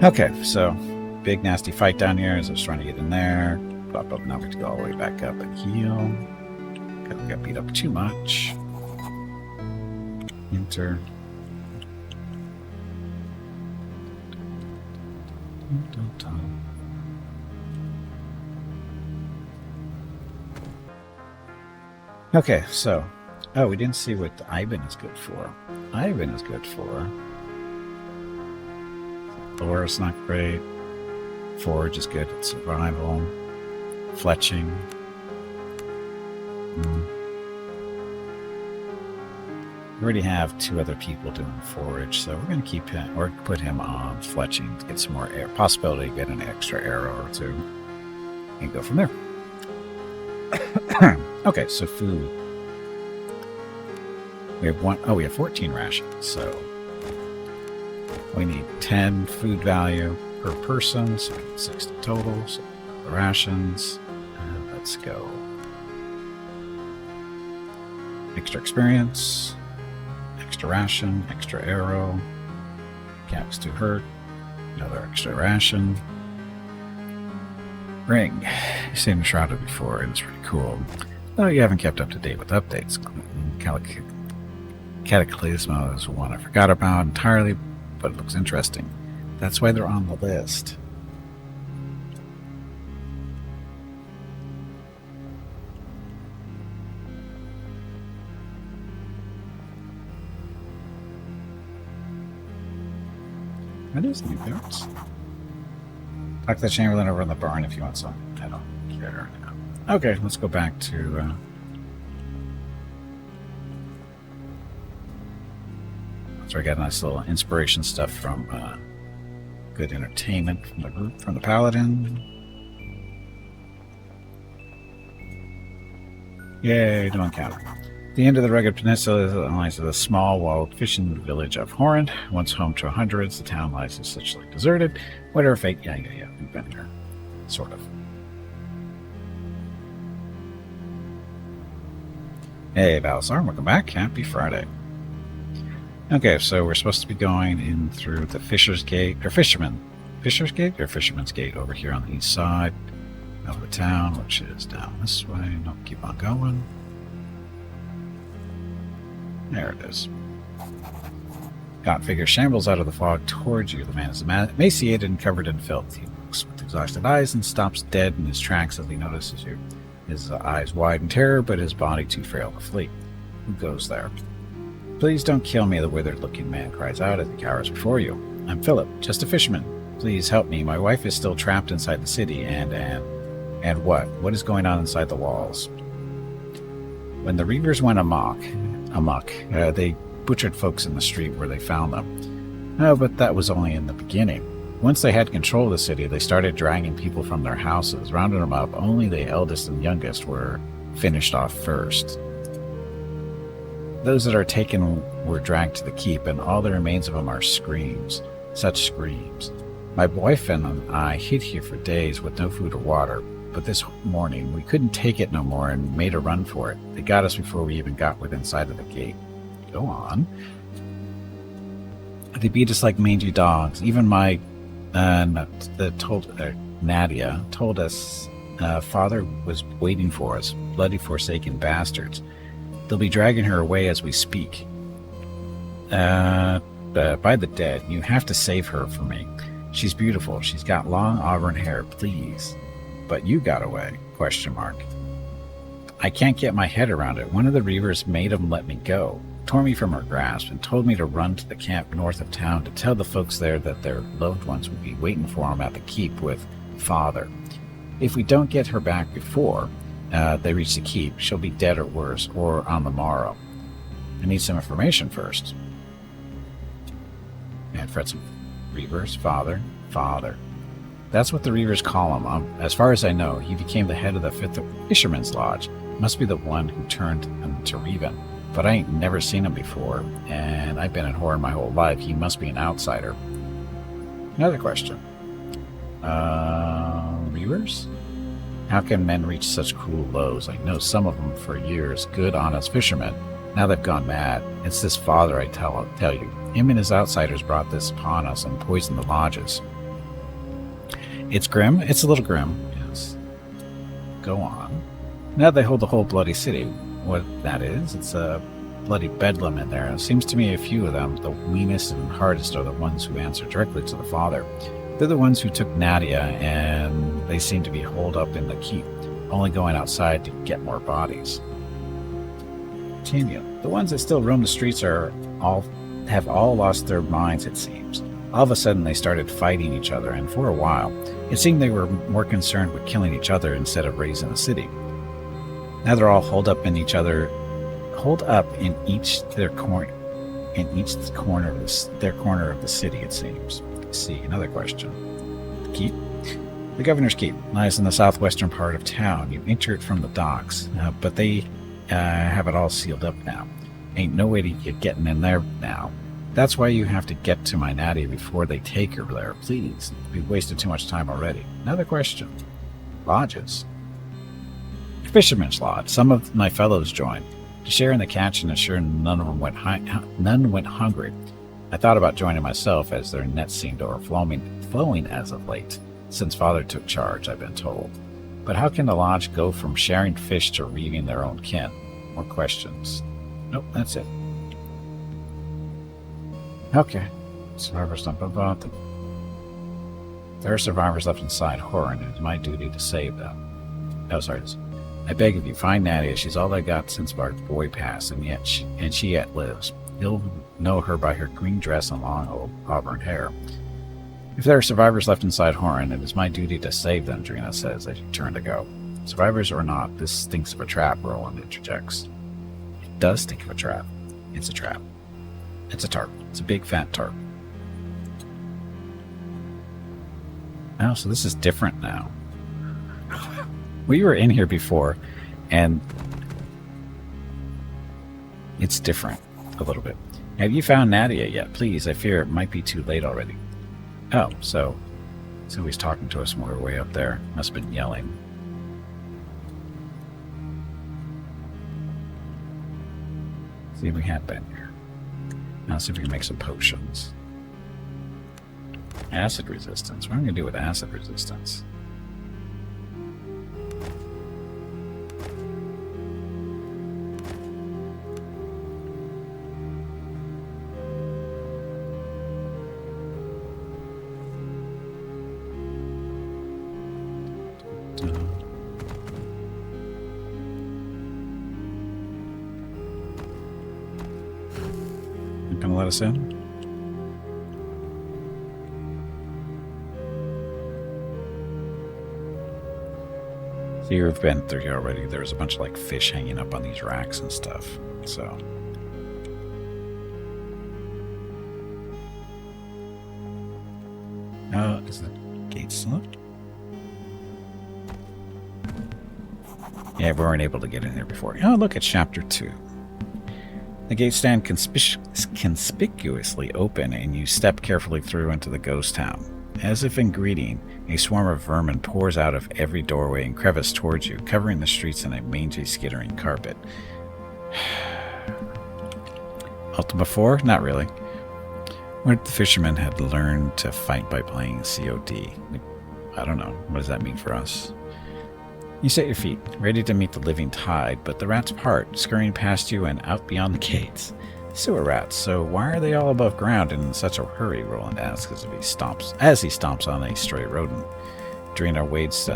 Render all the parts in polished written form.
Okay, so big nasty fight down here as I was trying to get in there. Pop up, now we have to go all the way back up and heal. Got beat up too much. Enter. Okay, so we didn't see what Ivan is good for. Ivan is good for Laura's not great. Forge is good at survival. Fletching. We already have 2 other people doing forage, so we're going to keep him, or put him on fletching to get some more air. Possibility to get an extra arrow or 2. And go from there. Okay, so food. We have we have 14 rations, so we need 10 food value per person, so 60 total. So the rations, and let's go. Extra experience, extra ration, extra arrow, caps to hurt, another extra ration. Ring. You've seen the Shrouded before, it was pretty cool. Though you haven't kept up to date with updates. Cataclysma is one I forgot about entirely, but it looks interesting. That's why they're on the list. What is new boots? Talk to the Chamberlain over in the barn if you want some. I don't care. Okay, let's go back to... So I got a nice little inspiration stuff from good entertainment from the group, from the Paladin. Yay, no encounter. The end of the rugged peninsula lies with a small walled fishing village of Horan. Once home to hundreds, the town lies essentially deserted. Whatever fate, yeah, we've been here. Sort of. Hey, Balasar, welcome back. Happy Friday. Okay, so we're supposed to be going in through the Fisher's Gate, or Fisher's Gate, or Fisherman's Gate over here on the east side of the town, which is down this way. No, keep on going. There it is. God figure shambles out of the fog towards you. The man is emaciated and covered in filth. He looks with exhausted eyes and stops dead in his tracks as he notices you. His eyes wide in terror, but his body too frail to flee. Who goes there? Please don't kill me, the withered-looking man cries out as he cowers before you. I'm Philip, just a fisherman. Please help me. My wife is still trapped inside the city, and what? What is going on inside the walls? When the Reavers went amok, they butchered folks in the street where they found them. Oh, but that was only in the beginning. Once they had control of the city, they started dragging people from their houses, rounding them up. Only the eldest and youngest were finished off first. Those that are taken were dragged to the keep, and all the remains of them are screams. Such screams. My boyfriend and I hid here for days with no food or water, but this morning we couldn't take it no more and made a run for it. They got us before we even got within sight of the gate. Go on. They beat us like mangy dogs. Even my Nadia told us father was waiting for us. Bloody forsaken bastards. They'll be dragging her away as we speak. By the dead, you have to save her for me. She's beautiful. She's got long auburn hair, please. But you got away, ? I can't get my head around it. One of the Reavers made him let me go, tore me from her grasp, and told me to run to the camp north of town to tell the folks there that their loved ones would be waiting for them at the keep with father. If we don't get her back before they reach the keep, she'll be dead or worse, or on the morrow. I need some information first. And Fred, some Reavers, father. That's what the Reavers call him. As far as I know, he became the head of the 5th Fisherman's Lodge. Must be the one who turned him to Reven. But I ain't never seen him before, and I've been in Horan my whole life. He must be an outsider. Another question. Reavers? How can men reach such cruel lows? I know some of them for years, good, honest fishermen. Now they've gone mad. It's this father, I tell you. Him and his outsiders brought this upon us and poisoned the lodges. It's grim? It's a little grim, yes. Go on. Now they hold the whole bloody city. What that is, it's a bloody bedlam in there. It seems to me a few of them, the meanest and hardest, are the ones who answer directly to the Father. They're the ones who took Nadia, and they seem to be holed up in the keep, only going outside to get more bodies. Continue. The ones that still roam the streets have all lost their minds, it seems. All of a sudden, they started fighting each other, and for a while, it seemed they were more concerned with killing each other instead of raising the city. Now they're all holed up in each corner of the city, it seems. Let's see, another question. The keep? The governor's keep lies in the southwestern part of town. You enter it from the docks, but they have it all sealed up now. Ain't no way to get getting in there now. That's why you have to get to my Nadia before they take her there. Please, we've wasted too much time already. Another question. Lodges. Fisherman's lodge. Some of my fellows joined to share in the catch and assure none went hungry. I thought about joining myself, as their nets seemed overflowing as of late, since Father took charge, I've been told. But how can the lodge go from sharing fish to reaving their own kin? More questions. Nope, that's it. Okay. Survivors don't about them. There are survivors left inside Horn, and it's my duty to save them. Oh, sorry. I beg of you, find Nadia. She's all I got since our boy passed, and she yet lives. You'll know her by her green dress and long auburn hair. If there are survivors left inside Horn, it is my duty to save them, Drina says as you turn to go. Survivors or not, this stinks of a trap, Roland interjects. It does stink of a trap. It's a trap. It's a tarp. It's a big fat tarp. Oh, so this is different now. We were in here before, and it's different a little bit. Have you found Nadia yet? Please, I fear it might be too late already. Oh, so he's talking to us when we were way up there. Must have been yelling. See if we have been here. Now see if we can make some potions. Acid resistance. What am I going to do with acid resistance? Gonna let us in? So you've been through here already. There's a bunch of like fish hanging up on these racks and stuff. So is the gate still up? Yeah, we weren't able to get in there before. Oh, look at chapter 2. The gates stand conspicuously open, and you step carefully through into the ghost town. As if in greeting, a swarm of vermin pours out of every doorway and crevice towards you, covering the streets in a mangy, skittering carpet. Ultima 4? Not really. What if the fishermen had learned to fight by playing COD? I don't know. What does that mean for us? You set your feet, ready to meet the living tide, but the rats part, scurrying past you and out beyond the gates. Sewer rats, so why are they all above ground and in such a hurry? Roland asks as he stomps on a stray rodent. Drina wades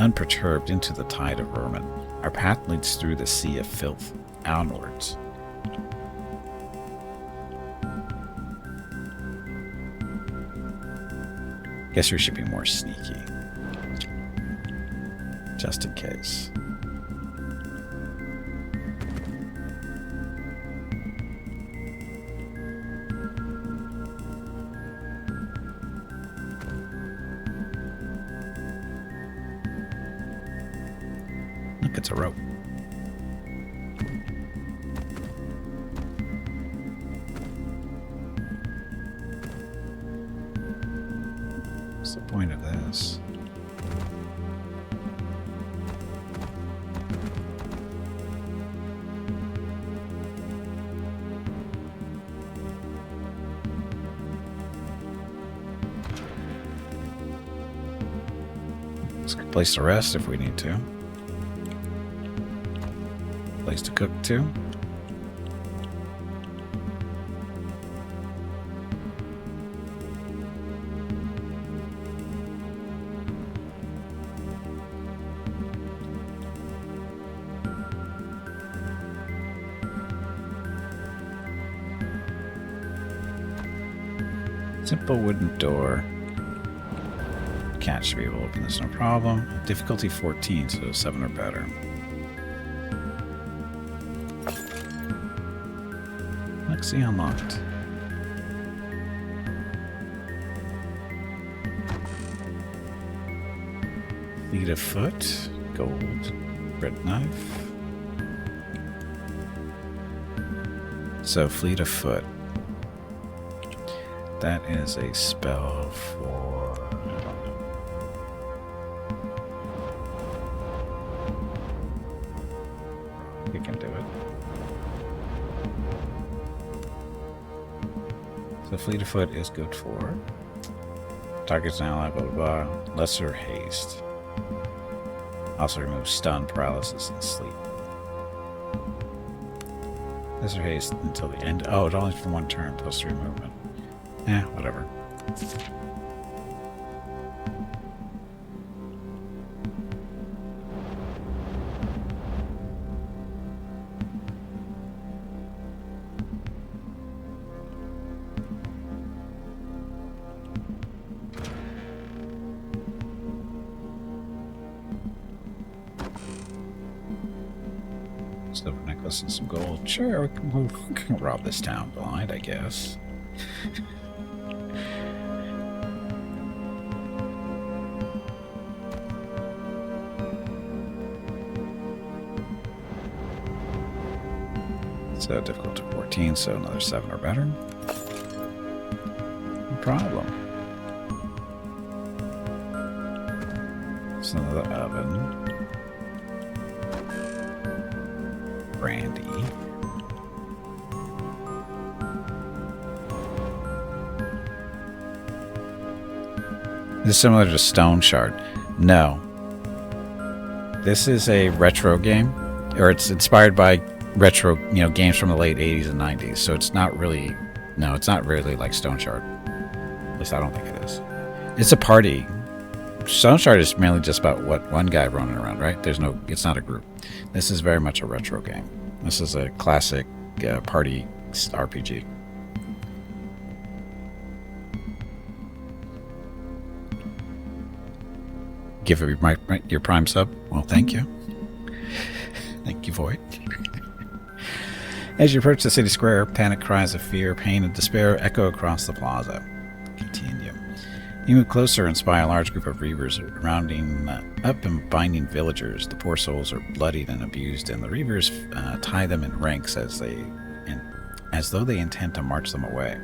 unperturbed into the tide of vermin. Our path leads through the sea of filth, onwards. Guess we should be more sneaky. Just in case. Look, it's a rope. What's the point of this? It's a good place to rest if we need to. Place to cook too. Simple wooden door. Cat should be able to open this, no problem. Difficulty 14, so 7 or better. Lexi unlocked. Fleet of foot, gold, bread knife. So fleet of foot. That is a spell for... You can do it. So fleet of foot is good for... Target's now ally, blah blah blah. Lesser haste. Also removes stun, paralysis, and sleep. Lesser haste until the end. Oh, it only for 1 turn plus 3 movement. Eh, whatever. Silver necklace and some gold. Sure, we can rob this town blind, I guess. So difficult to 14, so another 7 or better. No problem. So another oven. Brandy. This is similar to Stone Shard. No. This is a retro game, or it's inspired by retro, games from the late 80s and 90s. So it's not really, no, it's not really like Stone Shard. At least I don't think it is. It's a party. Stone Shard is mainly just about one guy running around, right? It's not a group. This is very much a retro game. This is a classic party RPG. Give it your prime sub. Well, thank you. Thank you, Void. As you approach the city square, panic cries of fear, pain, and despair echo across the plaza. Continue. You move closer and spy a large group of reavers rounding up and binding villagers. The poor souls are bloodied and abused, and the reavers tie them in ranks as though they intend to march them away.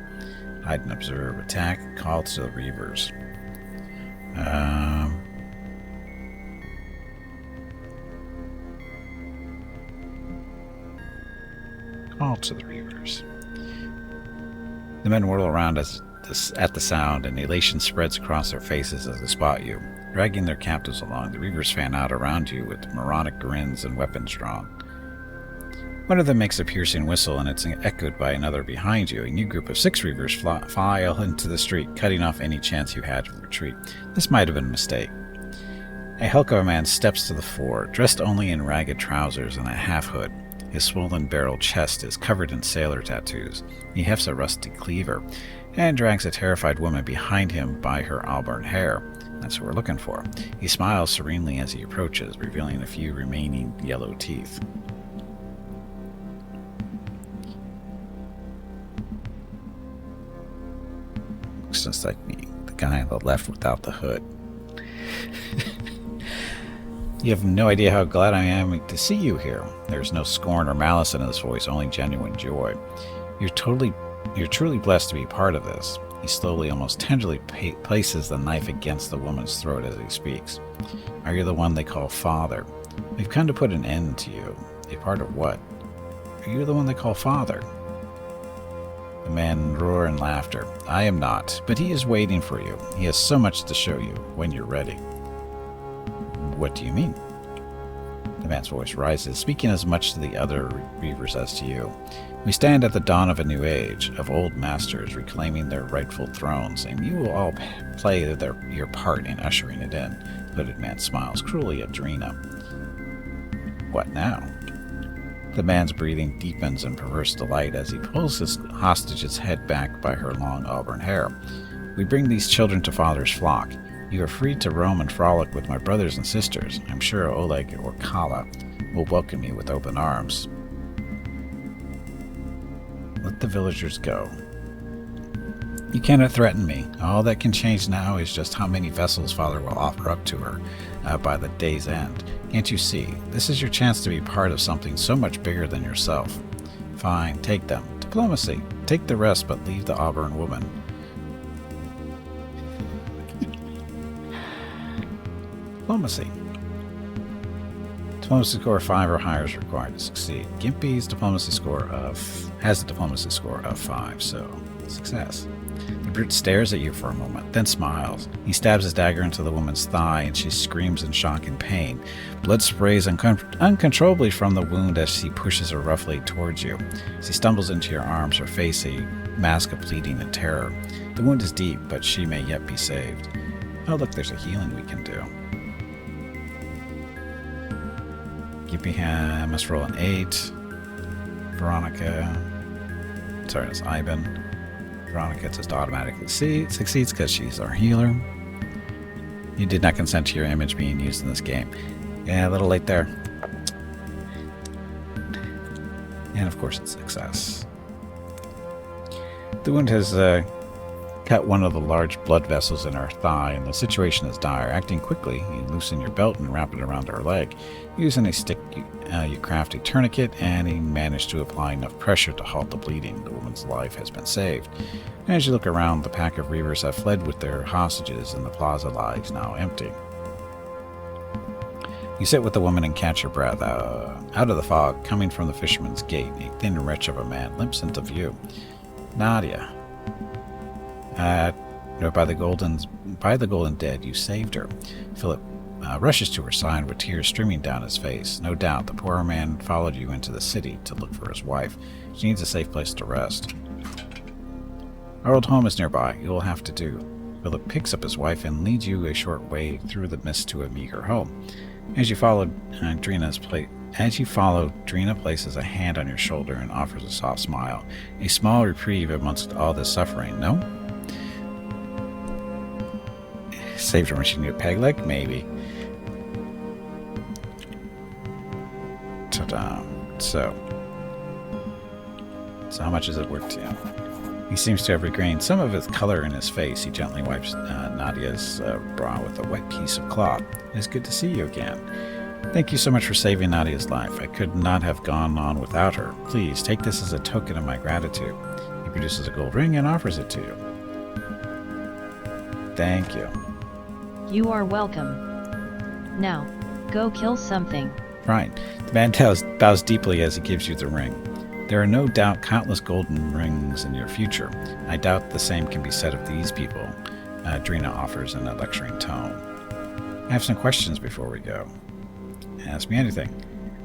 Hide and observe. Attack. Call to the reavers. Call to the reavers. The men whirl around at the sound, and elation spreads across their faces as they spot you. Dragging their captives along, the reavers fan out around you with moronic grins and weapons drawn. One of them makes a piercing whistle, and it's echoed by another behind you. A new group of 6 reavers file into the street, cutting off any chance you had to retreat. This might have been a mistake. A hulk of a man steps to the fore, dressed only in ragged trousers and a half-hood. His swollen-barreled chest is covered in sailor tattoos. He hefts a rusty cleaver and drags a terrified woman behind him by her auburn hair. That's what we're looking for. He smiles serenely as he approaches, revealing a few remaining yellow teeth. Looks just like me, the guy on the left without the hood. You have no idea how glad I am to see you here. There's no scorn or malice in his voice, only genuine joy. You're truly blessed to be part of this. He slowly, almost tenderly, places the knife against the woman's throat as he speaks. Are you the one they call father? We've come to put an end to you. A part of what? Are you the one they call father? The man roar in laughter. I am not, but he is waiting for you. He has so much to show you when you're ready. What do you mean? The man's voice rises, speaking as much to the other reavers as to you. We stand at the dawn of a new age, of old masters reclaiming their rightful thrones, and you will all play your part in ushering it in. The hooded man smiles cruelly at Drina. What now? The man's breathing deepens in perverse delight as he pulls his hostage's head back by her long auburn hair. We bring these children to Father's flock. You are free to roam and frolic with my brothers and sisters. I'm sure Oleg or Kala will welcome you with open arms. Let the villagers go. You cannot threaten me. All that can change now is just how many vessels Father will offer up to her by the day's end. Can't you see? This is your chance to be part of something so much bigger than yourself. Fine, take them. Diplomacy. Take the rest, but leave the auburn woman. Diplomacy. Diplomacy score 5 or higher is required to succeed. Gimpy's diplomacy score has a diplomacy score of 5, so success. The brute stares at you for a moment, then smiles. He stabs his dagger into the woman's thigh, and she screams in shock and pain. Blood sprays uncontrollably from the wound as he pushes her roughly towards you. As he stumbles into your arms, her face a mask of bleeding and terror. The wound is deep, but she may yet be saved. Oh, look, there's a healing we can do. Gimpy must roll an 8. Veronica... Sorry, it's Ivan. Veronica just automatically succeeds because she's our healer. You did not consent to your image being used in this game. Yeah, a little late there. And of course it's success. The wound has cut one of the large blood vessels in her thigh, and the situation is dire. Acting quickly, you loosen your belt and wrap it around her leg. Using a stick, you craft a tourniquet, and he managed to apply enough pressure to halt the bleeding. The woman's life has been saved. As you look around, the pack of reavers have fled with their hostages, and the plaza lies now empty. You sit with the woman and catch your breath. Out of the fog, coming from the fisherman's gate, a thin wretch of a man limps into view. Nadia. By the golden dead, you saved her. Philip rushes to her side with tears streaming down his face. No doubt, the poor man followed you into the city to look for his wife. She needs a safe place to rest. Our old home is nearby. You will have to do. Philip picks up his wife and leads you a short way through the mist to a meager home. As you follow, Drina places a hand on your shoulder and offers a soft smile. A small reprieve amongst all this suffering, no? Saved her when she needed a peg leg? Maybe. Ta-da. So how much is it worth to you? He seems to have regained some of his color in his face. He gently wipes Nadia's brow with a wet piece of cloth. It is good to see you again. Thank you so much for saving Nadia's life. I could not have gone on without her. Please, take this as a token of my gratitude. He produces a gold ring and offers it to you. Thank you. You are welcome. Now, go kill something. Right. The man bows deeply as he gives you the ring. There are no doubt countless golden rings in your future. I doubt the same can be said of these people, Drina offers in a lecturing tone. I have some questions before we go. Ask me anything.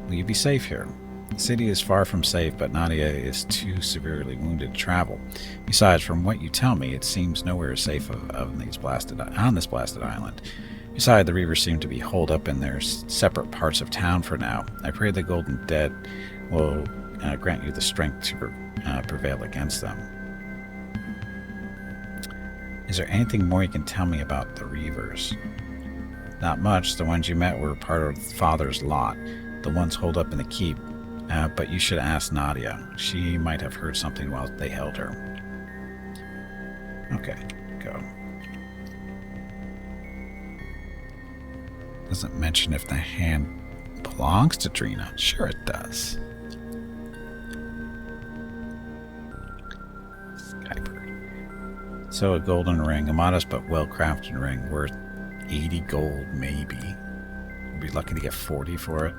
Will you be safe here? The city is far from safe, but Nadia is too severely wounded to travel. Besides, from what you tell me, it seems nowhere is safe on this blasted island. Besides, the reavers seem to be holed up in their separate parts of town for now. I pray the golden dead will grant you the strength to prevail against them. Is there anything more you can tell me about the reavers? Not much. The ones you met were part of Father's lot. The ones holed up in the keep. But you should ask Nadia. She might have heard something while they held her. Okay, go. Doesn't mention if the hand belongs to Drina. Sure it does. Skyper. So a golden ring, a modest but well-crafted ring, worth 80 gold, maybe. We'll be lucky to get 40 for it.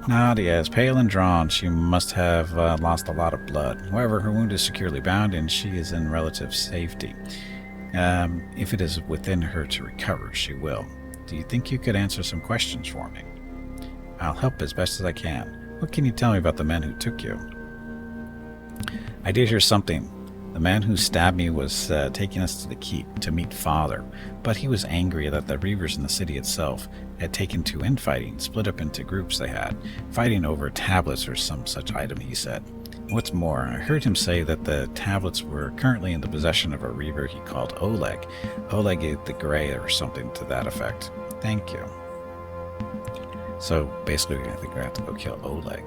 Nadia is pale and drawn. She must have lost a lot of blood. However, her wound is securely bound and she is in relative safety. If it is within her to recover, she will. Do you think you could answer some questions for me? I'll help as best as I can. What can you tell me about the men who took you? I did hear something. The man who stabbed me was taking us to the keep to meet Father, but he was angry that the Reavers in the city itself had taken to infighting, split up into groups they had, fighting over tablets or some such item, he said. What's more, I heard him say that the tablets were currently in the possession of a Reaver he called Oleg. Oleg the Grey or something to that effect. Thank you. So basically I think we have to go kill Oleg.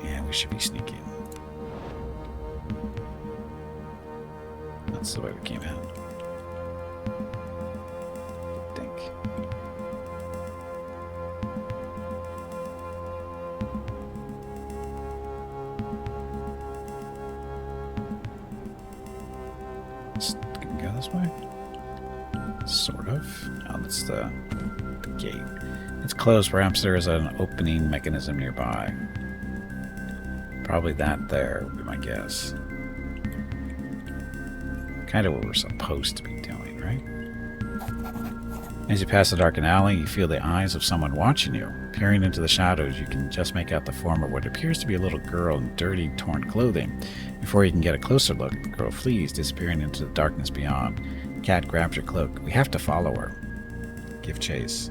And we should be sneaking. That's the way we came out. I think. Can we go this way? Sort of. Oh, that's the gate. It's closed. Perhaps there is an opening mechanism nearby. Probably that there would be my guess. Kind of what we're supposed to be doing, right? As you pass the darkened alley, you feel the eyes of someone watching you. Peering into the shadows, you can just make out the form of what appears to be a little girl in dirty, torn clothing. Before you can get a closer look, the girl flees, disappearing into the darkness beyond. The cat grabs your cloak. We have to follow her. Give chase.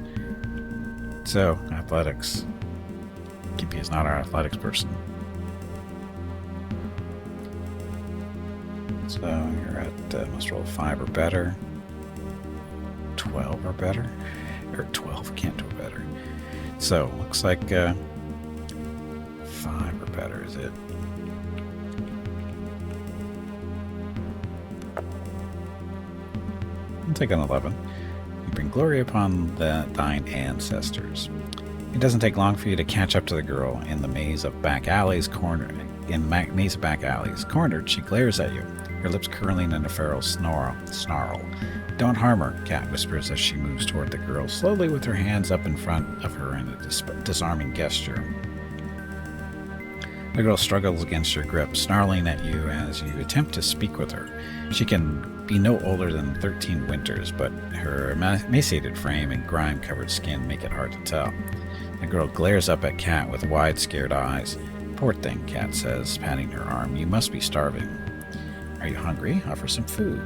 So, athletics. Gimpy is not our athletics person. So you're at must roll 5 or better. 12 or better. Or 12 can't do better. So looks like 5 or better is it? I'll take an 11. You bring glory upon thine ancestors. It doesn't take long for you to catch up to the girl in the maze of back alleys. Cornered, she glares at you, her lips curling in a feral snarl. Don't harm her, Cat whispers as she moves toward the girl, slowly with her hands up in front of her in a disarming gesture. The girl struggles against your grip, snarling at you as you attempt to speak with her. She can be no older than 13 winters, but her emaciated frame and grime-covered skin make it hard to tell. The girl glares up at Cat with wide, scared eyes. Poor thing, Cat says, patting her arm. You must be starving. Are you hungry? Offer some food.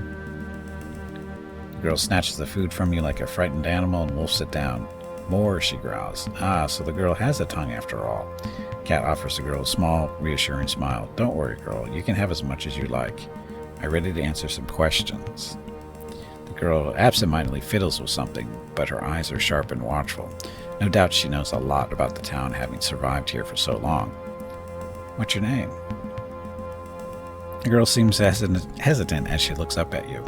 The girl snatches the food from you like a frightened animal and wolfs it down. More, she growls. Ah, so the girl has a tongue after all. Cat offers the girl a small, reassuring smile. Don't worry, girl. You can have as much as you like. I'm ready to answer some questions. The girl absentmindedly fiddles with something, but her eyes are sharp and watchful. No doubt she knows a lot about the town, having survived here for so long. What's your name? The girl seems hesitant as she looks up at you.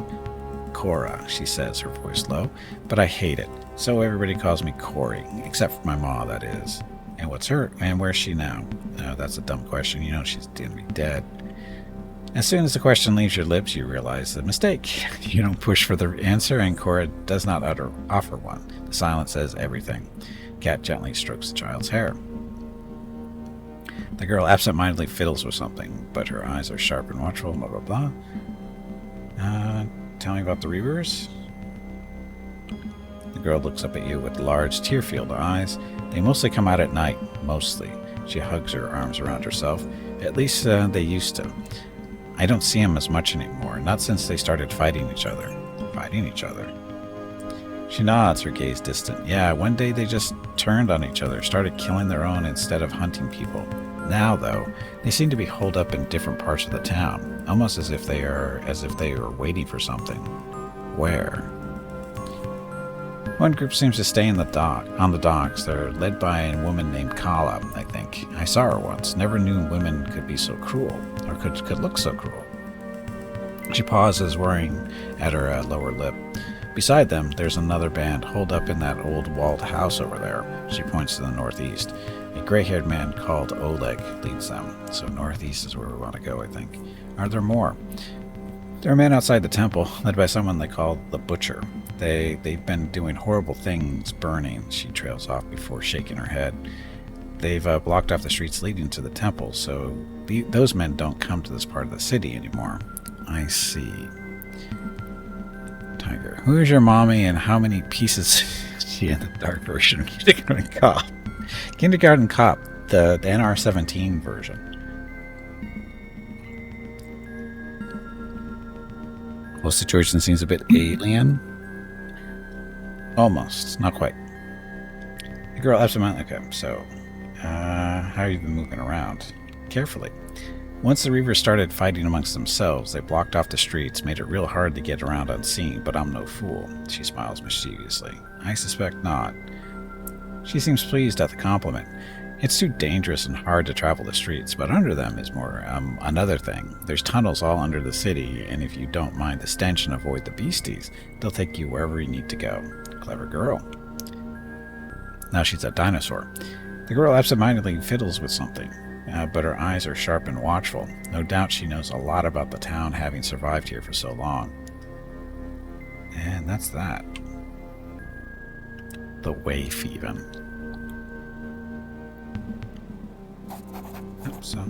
Cora, she says, her voice low, but I hate it. So everybody calls me Corey, except for my ma, that is. And what's her? And where's she now? No, that's a dumb question. You know she's gonna be dead. As soon as the question leaves your lips, you realize the mistake. You don't push for the answer, and Cora does not offer one. The silence says everything. Cat gently strokes the child's hair. The girl absentmindedly fiddles with something, but her eyes are sharp and watchful, blah, blah, blah. Tell me about the Reavers. The girl looks up at you with large, tear-filled eyes. They mostly come out at night, mostly. She hugs her arms around herself. At least they used to. I don't see them as much anymore, not since they started fighting each other. Fighting each other? She nods, her gaze distant. Yeah, one day they just turned on each other, started killing their own instead of hunting people. Now, though, they seem to be holed up in different parts of the town, almost as if they were waiting for something. Where? One group seems to stay on the docks. They're led by a woman named Kala, I think. I saw her once. Never knew women could be so cruel, or could look so cruel. She pauses, worrying at her lower lip. Beside them, there's another band holed up in that old walled house over there. She points to the northeast. A gray-haired man called Oleg leads them. So northeast is where we want to go, I think. Are there more? There are men outside the temple, led by someone they call the Butcher. They've been doing horrible things, burning. She trails off before shaking her head. They've blocked off the streets leading to the temple, so those men don't come to this part of the city anymore. I see. Tiger. Who is your mommy and how many pieces is she in the dark version of Kindergarten Cop? Kindergarten Cop, the NR-17 version. Whole situation seems a bit alien. Almost. Not quite. The girl absolutely. Okay, so how have you been moving around? Carefully. Once the Reavers started fighting amongst themselves, they blocked off the streets, made it real hard to get around unseen, but I'm no fool. She smiles mischievously. I suspect not. She seems pleased at the compliment. It's too dangerous and hard to travel the streets, but under them is more another thing. There's tunnels all under the city, and if you don't mind the stench and avoid the beasties, they'll take you wherever you need to go. Clever girl. Now she's a dinosaur. The girl absentmindedly fiddles with something, but her eyes are sharp and watchful. No doubt she knows a lot about the town, having survived here for so long. And that's that. The waif, even. So,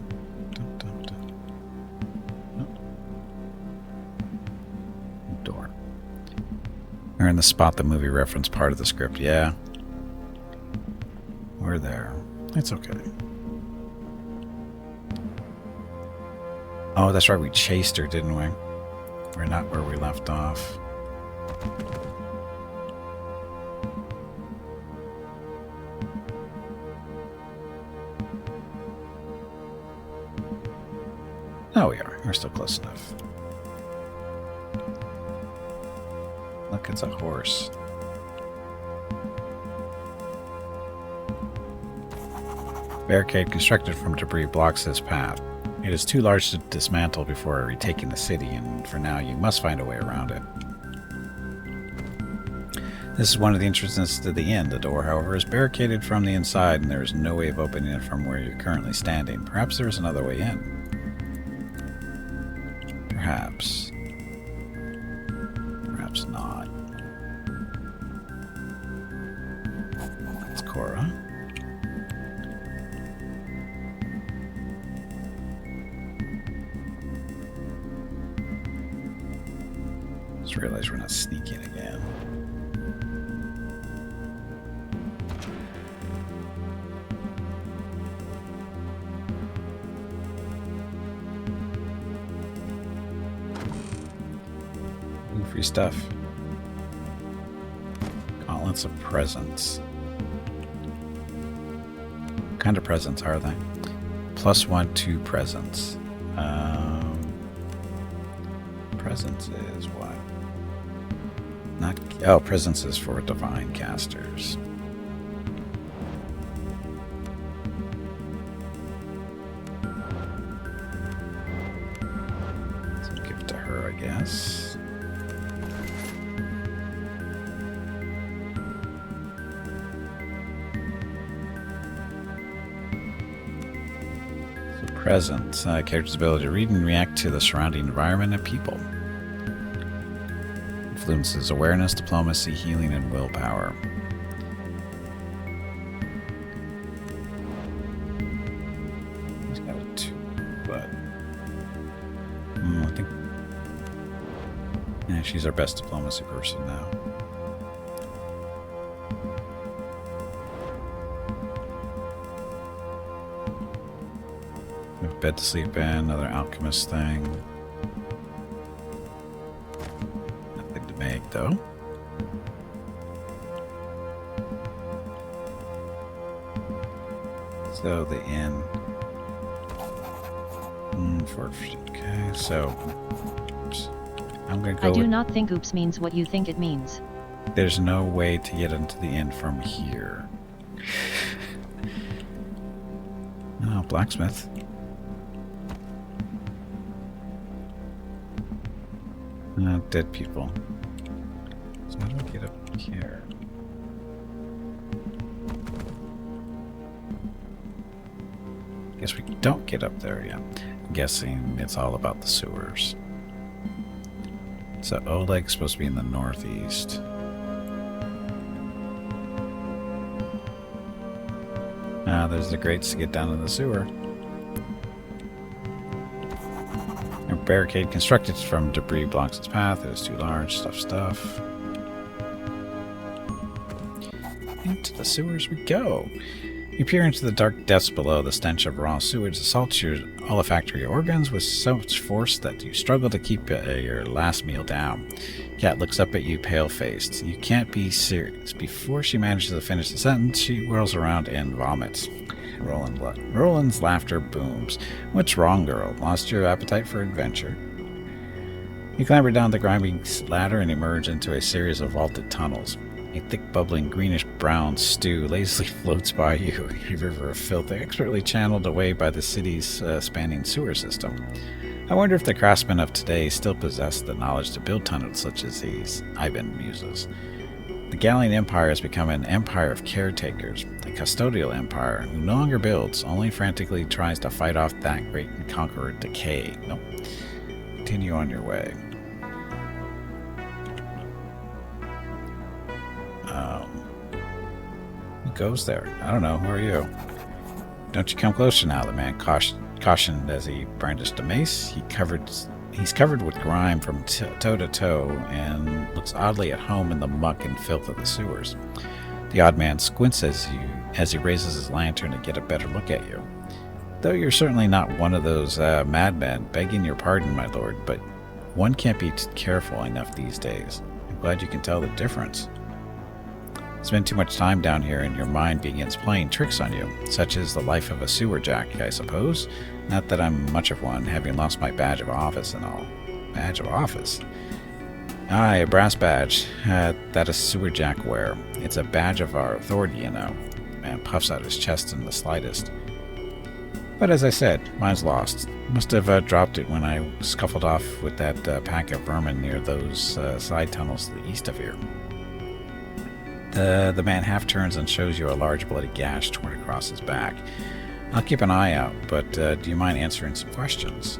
door. We're in the spot the movie reference part of the script. Yeah. We're there. It's okay. Oh, that's right. We chased her, didn't we? We're not where we left off. Oh, we are. We're still close enough. Look, it's a horse. Barricade constructed from debris blocks this path. It is too large to dismantle before retaking the city, and for now you must find a way around it. This is one of the entrances to the inn. The door, however, is barricaded from the inside, and there is no way of opening it from where you're currently standing. Perhaps there is another way in. Perhaps. Perhaps not. That's Cora. Just realized we're not sneaking again. Free stuff. Gauntlets of presents. What kind of presents are they? +1, 2 presents. Presents is what? Not. Oh, presents is for divine casters. So give it to her, I guess. Present. Character's ability to read and react to the surrounding environment and people. Influences awareness, diplomacy, healing, and willpower. He's got a 2, but I think yeah, she's our best diplomacy person now. Bed to sleep in, another alchemist thing. Nothing to make, though. So the inn. Okay, so oops. I'm gonna go. I do not think oops means what you think it means. There's no way to get into the inn from here. Oh, blacksmith. Dead people. So how do I get up here? Guess we don't get up there yet. I'm guessing it's all about the sewers. So Oleg's supposed to be in the northeast. There's the grates to get down to the sewer. A barricade constructed from debris blocks its path. It is too large. Stuff. Into the sewers we go. You peer into the dark depths below. The stench of raw sewage assaults your olfactory organs with so much force that you struggle to keep your last meal down. Cat looks up at you, pale-faced. You can't be serious. Before she manages to finish the sentence, she whirls around and vomits. Roland's laughter booms. What's wrong, girl? Lost your appetite for adventure? You clamber down the grimy ladder and emerge into a series of vaulted tunnels. A thick, bubbling, greenish-brown stew lazily floats by you, a river of filth expertly channeled away by the city's spanning sewer system. I wonder if the craftsmen of today still possess the knowledge to build tunnels such as these, Ivan muses. The Gallian Empire has become an empire of caretakers, a custodial empire who no longer builds, only frantically tries to fight off that great and conqueror decay. Nope. Continue on your way. Who goes there? I don't know. Who are you? Don't you come closer now, the man cautioned as he brandished a mace. He's covered with grime from toe to toe and looks oddly at home in the muck and filth of the sewers. The odd man squints as he raises his lantern to get a better look at you. Though you're certainly not one of those madmen, begging your pardon, my lord, but one can't be careful enough these days. I'm glad you can tell the difference. Spend too much time down here and your mind begins playing tricks on you. Such is the life of a sewer jack, I suppose. Not that I'm much of one, having lost my badge of office and all. Badge of office? Aye, a brass badge. That a sewer jack wear. It's a badge of our authority, you know. Man puffs out his chest in the slightest. But as I said, mine's lost. Must have dropped it when I scuffled off with that pack of vermin near those side tunnels to the east of here. The man half turns and shows you a large bloody gash torn across his back. I'll keep an eye out, but do you mind answering some questions?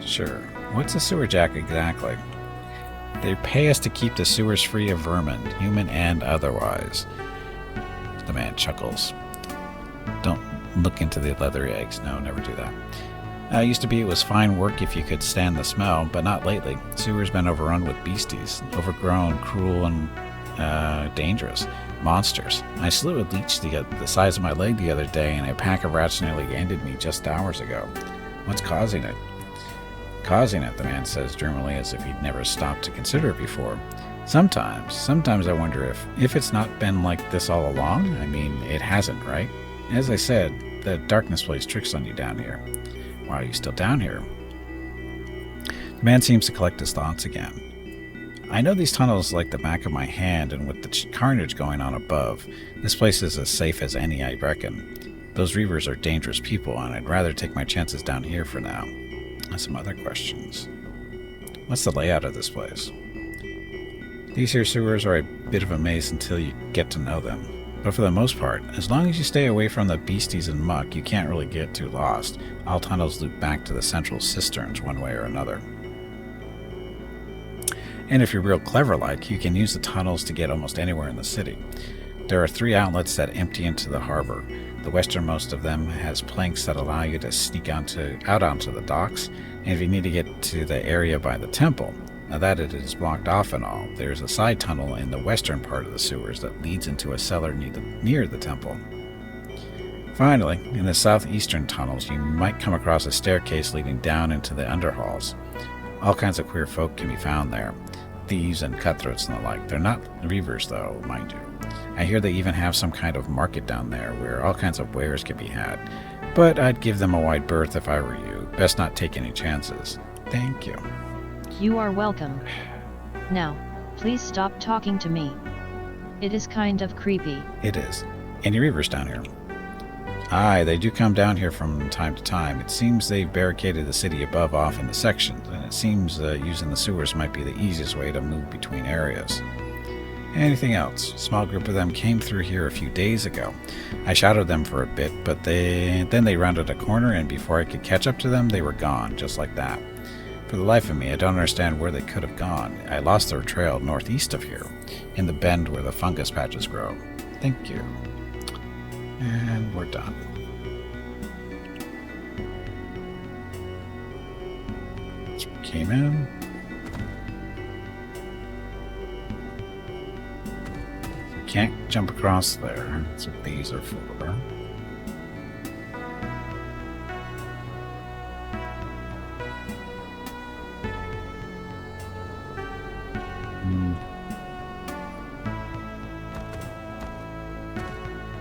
Sure. What's a sewer jack exactly? They pay us to keep the sewers free of vermin, human and otherwise. The man chuckles. Don't look into the leathery eggs. No, never do that. Used to be it was fine work if you could stand the smell, but not lately. Sewer's been overrun with beasties, overgrown, cruel, and dangerous monsters. I slew a leech the size of my leg the other day, and a pack of rats nearly ended me just hours ago. What's causing it? Causing it, the man says dreamily, as if he'd never stopped to consider it before. Sometimes I wonder if it's not been like this all along. I mean, it hasn't, right? As I said, the darkness plays tricks on you down here. Why are you still down here? The man seems to collect his thoughts again. I know these tunnels like the back of my hand, and with the carnage going on above, this place is as safe as any, I reckon. Those reavers are dangerous people, and I'd rather take my chances down here for now. And some other questions. What's the layout of this place? These here sewers are a bit of a maze until you get to know them. But for the most part, as long as you stay away from the beasties and muck, you can't really get too lost. All tunnels loop back to the central cisterns one way or another. And if you're real clever-like, you can use the tunnels to get almost anywhere in the city. There are 3 outlets that empty into the harbor. The westernmost of them has planks that allow you to sneak out onto the docks, and if you need to get to the area by the temple, now that it is blocked off and all, there's a side tunnel in the western part of the sewers that leads into a cellar near the temple. Finally, in the southeastern tunnels, you might come across a staircase leading down into the underhalls. All kinds of queer folk can be found there. Thieves and cutthroats and the like. They're not reavers, though, mind you. I hear they even have some kind of market down there where all kinds of wares can be had. But I'd give them a wide berth if I were you. Best not take any chances. Thank you. You are welcome. Now, please stop talking to me. It is kind of creepy. It is. Any reavers down here? Aye, they do come down here from time to time. It seems they've barricaded the city above off in the sections, and it seems using the sewers might be the easiest way to move between areas. Anything else? A small group of them came through here a few days ago. I shadowed them for a bit, but then they rounded a corner, and before I could catch up to them, they were gone, just like that. For the life of me, I don't understand where they could have gone. I lost their trail northeast of here, in the bend where the fungus patches grow. Thank you. And we're done. So we came in. Can't jump across there. That's what these are for.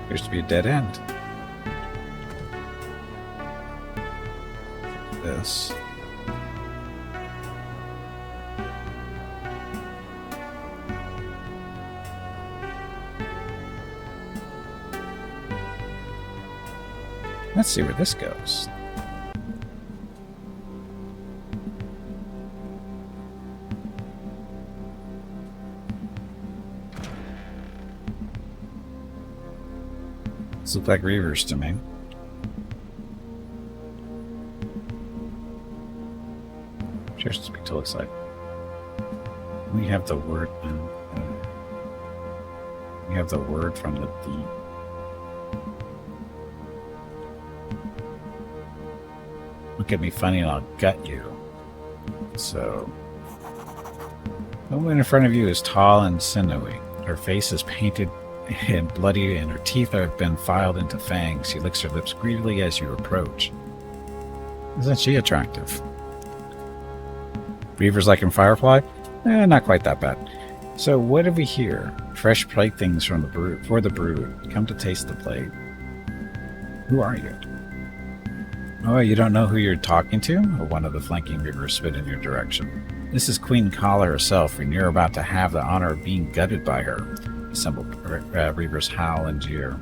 Appears to be a dead end. This. Let's see where this goes. These look like reavers to me. Cheers to speak to looks like. We have the word. We have the word from the deep. Look at me funny and I'll gut you. So, the woman in front of you is tall and sinewy. Her face is painted and bloody, and her teeth have been filed into fangs. She licks her lips greedily as you approach. Isn't she attractive? Reavers like in Firefly? Not quite that bad. So, what have we here? Fresh playthings from the brood for the brood. Come to taste the plate. Who are you? Oh, you don't know who you're talking to? One of the flanking reavers spit in your direction. This is Queen Kala herself, and you're about to have the honor of being gutted by her. Assembled reavers howl and jeer.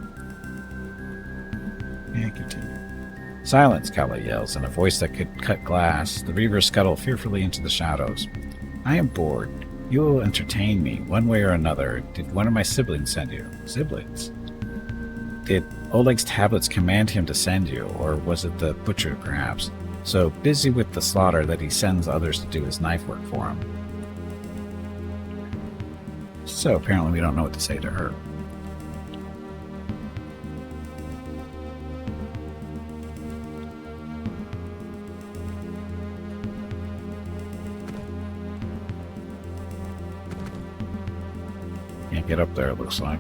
Yeah, continue. Silence, Kala yells, in a voice that could cut glass. The reavers scuttle fearfully into the shadows. I am bored. You will entertain me, one way or another. Did one of my siblings send you? Siblings? Did Oleg's tablets command him to send you, or was it the butcher, perhaps? So busy with the slaughter that he sends others to do his knife work for him. So apparently we don't know what to say to her. Can't get up there, it looks like.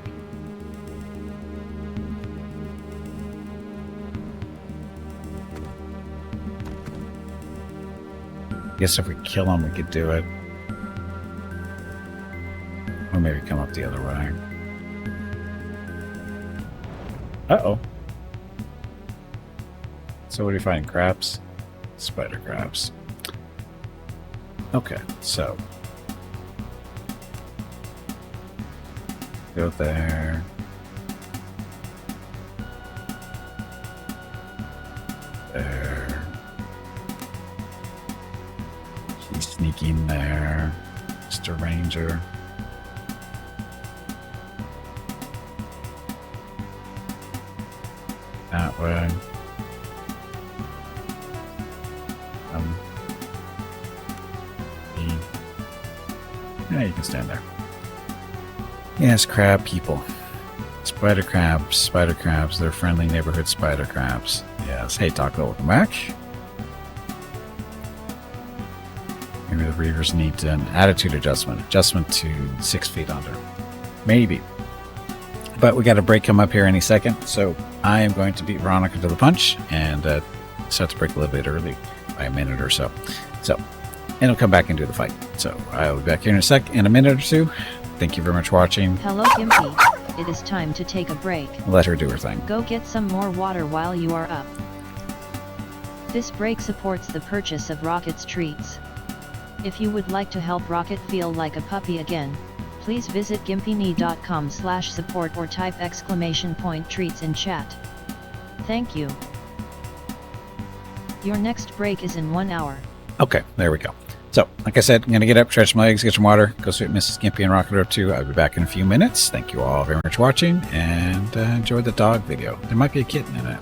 Guess if we kill him, we could do it. Or maybe come up the other way. Uh-oh. So what do you find? Crabs? Spider crabs. Okay, so. Go there. There. He's sneaking there. Mr. Ranger. That way. Yeah, you can stand there. Yes, crab people. Spider crabs, they're friendly neighborhood spider crabs. Yes, hey Taco, welcome back. Maybe the reavers need an attitude adjustment to 6 feet under. Maybe. But we got a break come up here any second, so I am going to beat Veronica to the punch and start to break a little bit early by a minute or so. And I'll come back and do the fight. So I'll be back here in a minute or two. Thank you very much for watching. Hello Gimpy, it is time to take a break. Let her do her thing. Go get some more water while you are up. This break supports the purchase of Rocket's treats. If you would like to help Rocket feel like a puppy again, please visit gimpyknee.com/support or type !treats in chat. Thank you. Your next break is in 1 hour. Okay, there we go. So, like I said, I'm going to get up, stretch my legs, get some water, go see what Mrs. Gimpy and Rocket are up to. I'll be back in a few minutes. Thank you all very much for watching, and enjoy the dog video. There might be a kitten in it.